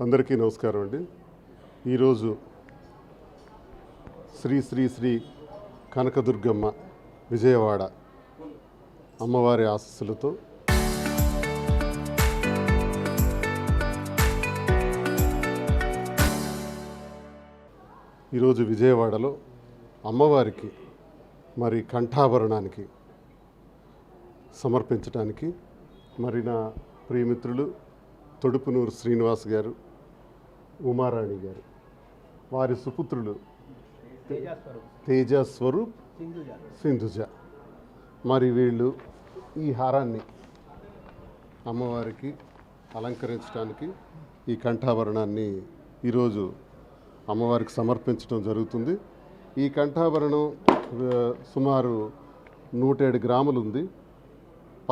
అందరికీ నమస్కారం అండి. ఈరోజు శ్రీ శ్రీ శ్రీ కనకదుర్గమ్మ విజయవాడ అమ్మవారి ఆశీస్సులతో ఈరోజు విజయవాడలో అమ్మవారికి మరి కంఠాభరణానికి సమర్పించడానికి మరి నా ప్రియమిత్రులు తొడుపునూరు శ్రీనివాస్ గారు, ఉమారాణి గారు, వారి సుపుత్రులు తేజస్వరూప్, సింధుజ, మరి వీళ్ళు ఈ హారాన్ని అమ్మవారికి అలంకరించడానికి ఈ కంఠాభరణాన్ని ఈరోజు అమ్మవారికి సమర్పించడం జరుగుతుంది. ఈ కంఠాభరణం సుమారు 107 గ్రాములు ఉంది.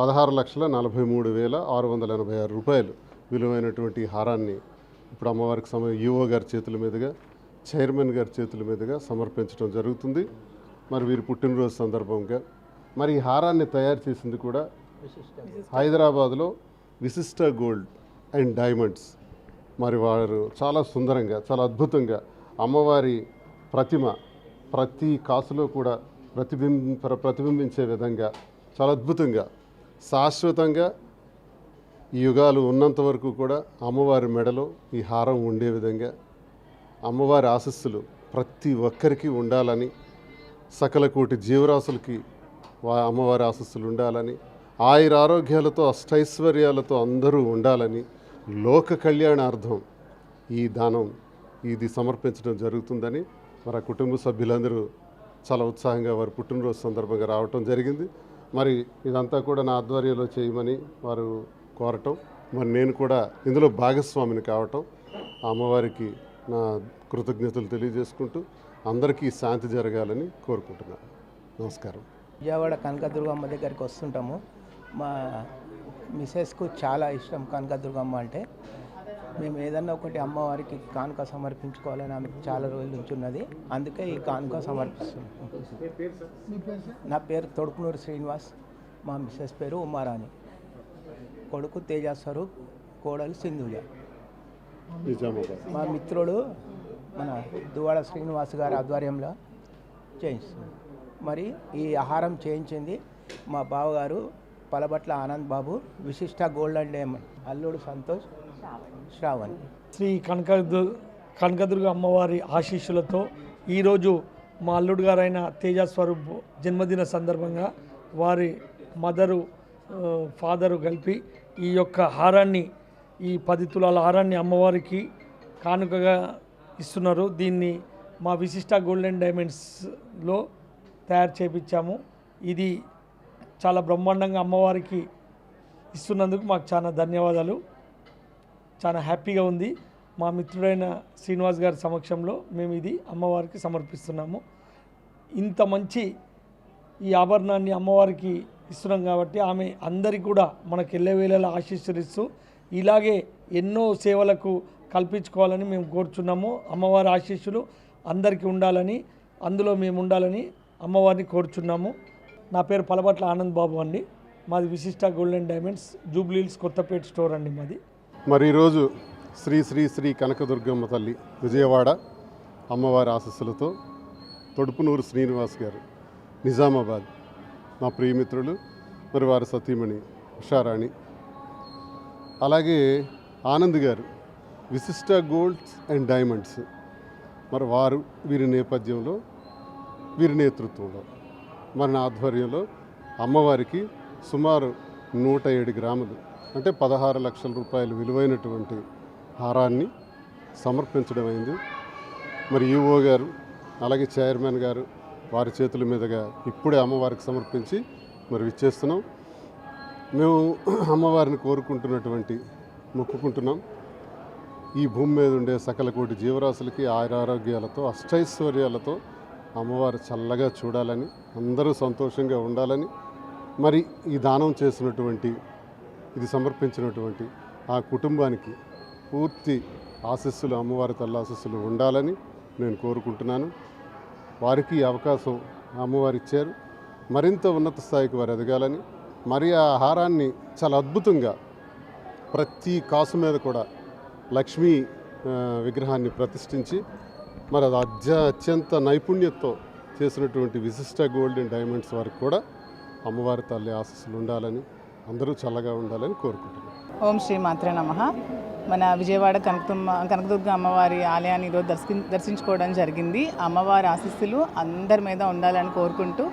16,43,686 రూపాయలు విలువైనటువంటి హారాన్ని ఇప్పుడు అమ్మవారికి ఈఓ గారి చేతుల మీదుగా, చైర్మన్ గారి చేతుల మీదుగా సమర్పించడం జరుగుతుంది. మరి వీరి పుట్టినరోజు సందర్భంగా మరి ఈ హారాన్ని తయారు చేసింది కూడా హైదరాబాద్లో విశిష్ట గోల్డ్ అండ్ డైమండ్స్. మరి వారు చాలా సుందరంగా, చాలా అద్భుతంగా అమ్మవారి ప్రతిమ ప్రతి కాసులో కూడా ప్రతిబింబించే విధంగా చాలా అద్భుతంగా, శాశ్వతంగా ఈ యుగాలు ఉన్నంత వరకు కూడా అమ్మవారి మెడలో ఈ హారం ఉండే విధంగా అమ్మవారి ఆశీస్సులు ప్రతి ఒక్కరికి ఉండాలని, సకల కోటి జీవరాశులకి అమ్మవారి ఆశీస్సులు ఉండాలని, ఆయురారోగ్యాలతో అష్టైశ్వర్యాలతో అందరూ ఉండాలని, లోక కళ్యాణార్థం ఈ దానం ఇది సమర్పించడం జరుగుతుందని మరి ఆ కుటుంబ సభ్యులందరూ చాలా ఉత్సాహంగా వారి పుట్టినరోజు సందర్భంగా రావటం జరిగింది. మరి ఇదంతా కూడా నా ఆధ్వర్యంలో చేయమని వారు కోరటం, మరి నేను కూడా ఇందులో భాగస్వామిని కావటం, అమ్మవారికి నా కృతజ్ఞతలు తెలియజేసుకుంటూ అందరికీ శాంతి జరగాలని కోరుకుంటున్నాను. నమస్కారం. విజయవాడ కనకదుర్గమ్మ దగ్గరికి వస్తుంటాము. మా మిసెస్కు చాలా ఇష్టం కనకదుర్గమ్మ అంటే. మేము ఏదన్నా ఒకటి అమ్మవారికి కానుక సమర్పించుకోవాలని ఆమెకు చాలా రోజుల నుంచి ఉన్నది. అందుకే ఈ కానుక సమర్పిస్తున్నాం. నా పేరు తొడుపునూరు శ్రీనివాస్, మా మిసెస్ పేరు ఉమారాణి, కొడుకు తేజస్వరూప్, కోడలు సింధుజ. మా మిత్రుడు మన దువాడ శ్రీనివాస్ గారి ఆధ్వర్యంలో చేయిస్తుంది. మరి ఈ ఆహారం చేయించింది మా బావగారు పలబట్ల ఆనంద్ బాబు, విశిష్ట గోల్డ్ అండ్ డైమండ్, అల్లుడు సంతోష్, శ్రావణ్. శ్రీ కనకదుర్గ అమ్మవారి ఆశీస్సులతో ఈరోజు మా అల్లుడు గారైన తేజస్వరూప్ జన్మదిన సందర్భంగా వారి మదరు ఫాదరు కలిపి ఈ యొక్క హారాన్ని, ఈ 10 తులాల హారాన్ని అమ్మవారికి కానుకగా ఇస్తున్నారు. దీన్ని మా విశిష్ట గోల్డ్ అండ్ డైమండ్స్లో తయారు చేయించాము. ఇది చాలా బ్రహ్మాండంగా అమ్మవారికి ఇస్తున్నందుకు మాకు చాలా ధన్యవాదాలు. చాలా హ్యాపీగా ఉంది. మా మిత్రుడైన శ్రీనివాస్ గారి సమక్షంలో మేము ఇది అమ్మవారికి సమర్పిస్తున్నాము. ఇంత మంచి ఈ ఆభరణాన్ని అమ్మవారికి ఇస్తున్నాం కాబట్టి ఆమె అందరికీ కూడా మనకు ఎల్లవేళలా ఆశీస్సులిస్తూ ఇలాగే ఎన్నో సేవలకు కల్పించుకోవాలని మేము కోరుచున్నాము. అమ్మవారి ఆశీస్సులు అందరికీ ఉండాలని, అందులో మేము ఉండాలని అమ్మవారిని కోరుచున్నాము. నా పేరు పలబట్ల ఆనంద్ బాబు అండి. మాది Vishishta gold and diamonds, Jubilee Hills Kothapet store అండి మాది. మరి ఈరోజు శ్రీ శ్రీ శ్రీ కనకదుర్గమ్మ తల్లి విజయవాడ అమ్మవారి ఆశీస్సులతో తొడుపునూరు శ్రీనివాస్ గారు, నిజామాబాద్, మా ప్రియమిత్రులు, మరి వారి సతీమణి ఉషారాణి, అలాగే ఆనంద్ గారు విశిష్ట గోల్డ్స్ అండ్ డైమండ్స్, మరి వీరి నేపథ్యంలో, వీరి నేతృత్వంలో, మరి నా ఆధ్వర్యంలో అమ్మవారికి సుమారు 107 గ్రాములు అంటే 16 లక్షల రూపాయలు విలువైనటువంటి హారాన్ని సమర్పించడం అయింది. మరి ఈఓ గారు అలాగే చైర్మన్ గారు వారి చేతుల మీదుగా ఇప్పుడే అమ్మవారికి సమర్పించి మరి ఇచ్చేస్తున్నాం. మేము అమ్మవారిని మొక్కుకుంటున్నాం. ఈ భూమి మీద ఉండే సకల కోటి జీవరాశులకి ఆయురారోగ్యాలతో అష్టైశ్వర్యాలతో అమ్మవారు చల్లగా చూడాలని, అందరూ సంతోషంగా ఉండాలని, మరి ఈ దానం చేసినటువంటి, ఇది సమర్పించినటువంటి ఆ కుటుంబానికి పూర్తి ఆశీస్సులు, అమ్మవారి తల్లి ఆశీస్సులు ఉండాలని నేను కోరుకుంటున్నాను. వారికి అవకాశం అమ్మవారు ఇచ్చారు. మరింత ఉన్నత స్థాయికి వారు ఎదగాలని, మరి ఆ ఆహారాన్ని చాలా అద్భుతంగా ప్రతి కాసు మీద కూడా లక్ష్మీ విగ్రహాన్ని ప్రతిష్ఠించి మరి అది అత్యంత నైపుణ్యతతో చేసినటువంటి విశిష్ట గోల్డ్ అండ్ డైమండ్స్ వారికి కూడా అమ్మవారి తల్లి ఆశీస్సులు ఉండాలని, అందరూ చల్లగా ఉండాలని కోరుకుంటున్నాను. ఓం శ్రీ మాత్రే నమః. మన విజయవాడ కనకదుర్గ అమ్మవారి ఆలయాన్ని ఈరోజు దర్శించుకోవడం జరిగింది. అమ్మవారి ఆశీస్సులు అందరి మీద ఉండాలని కోరుకుంటూ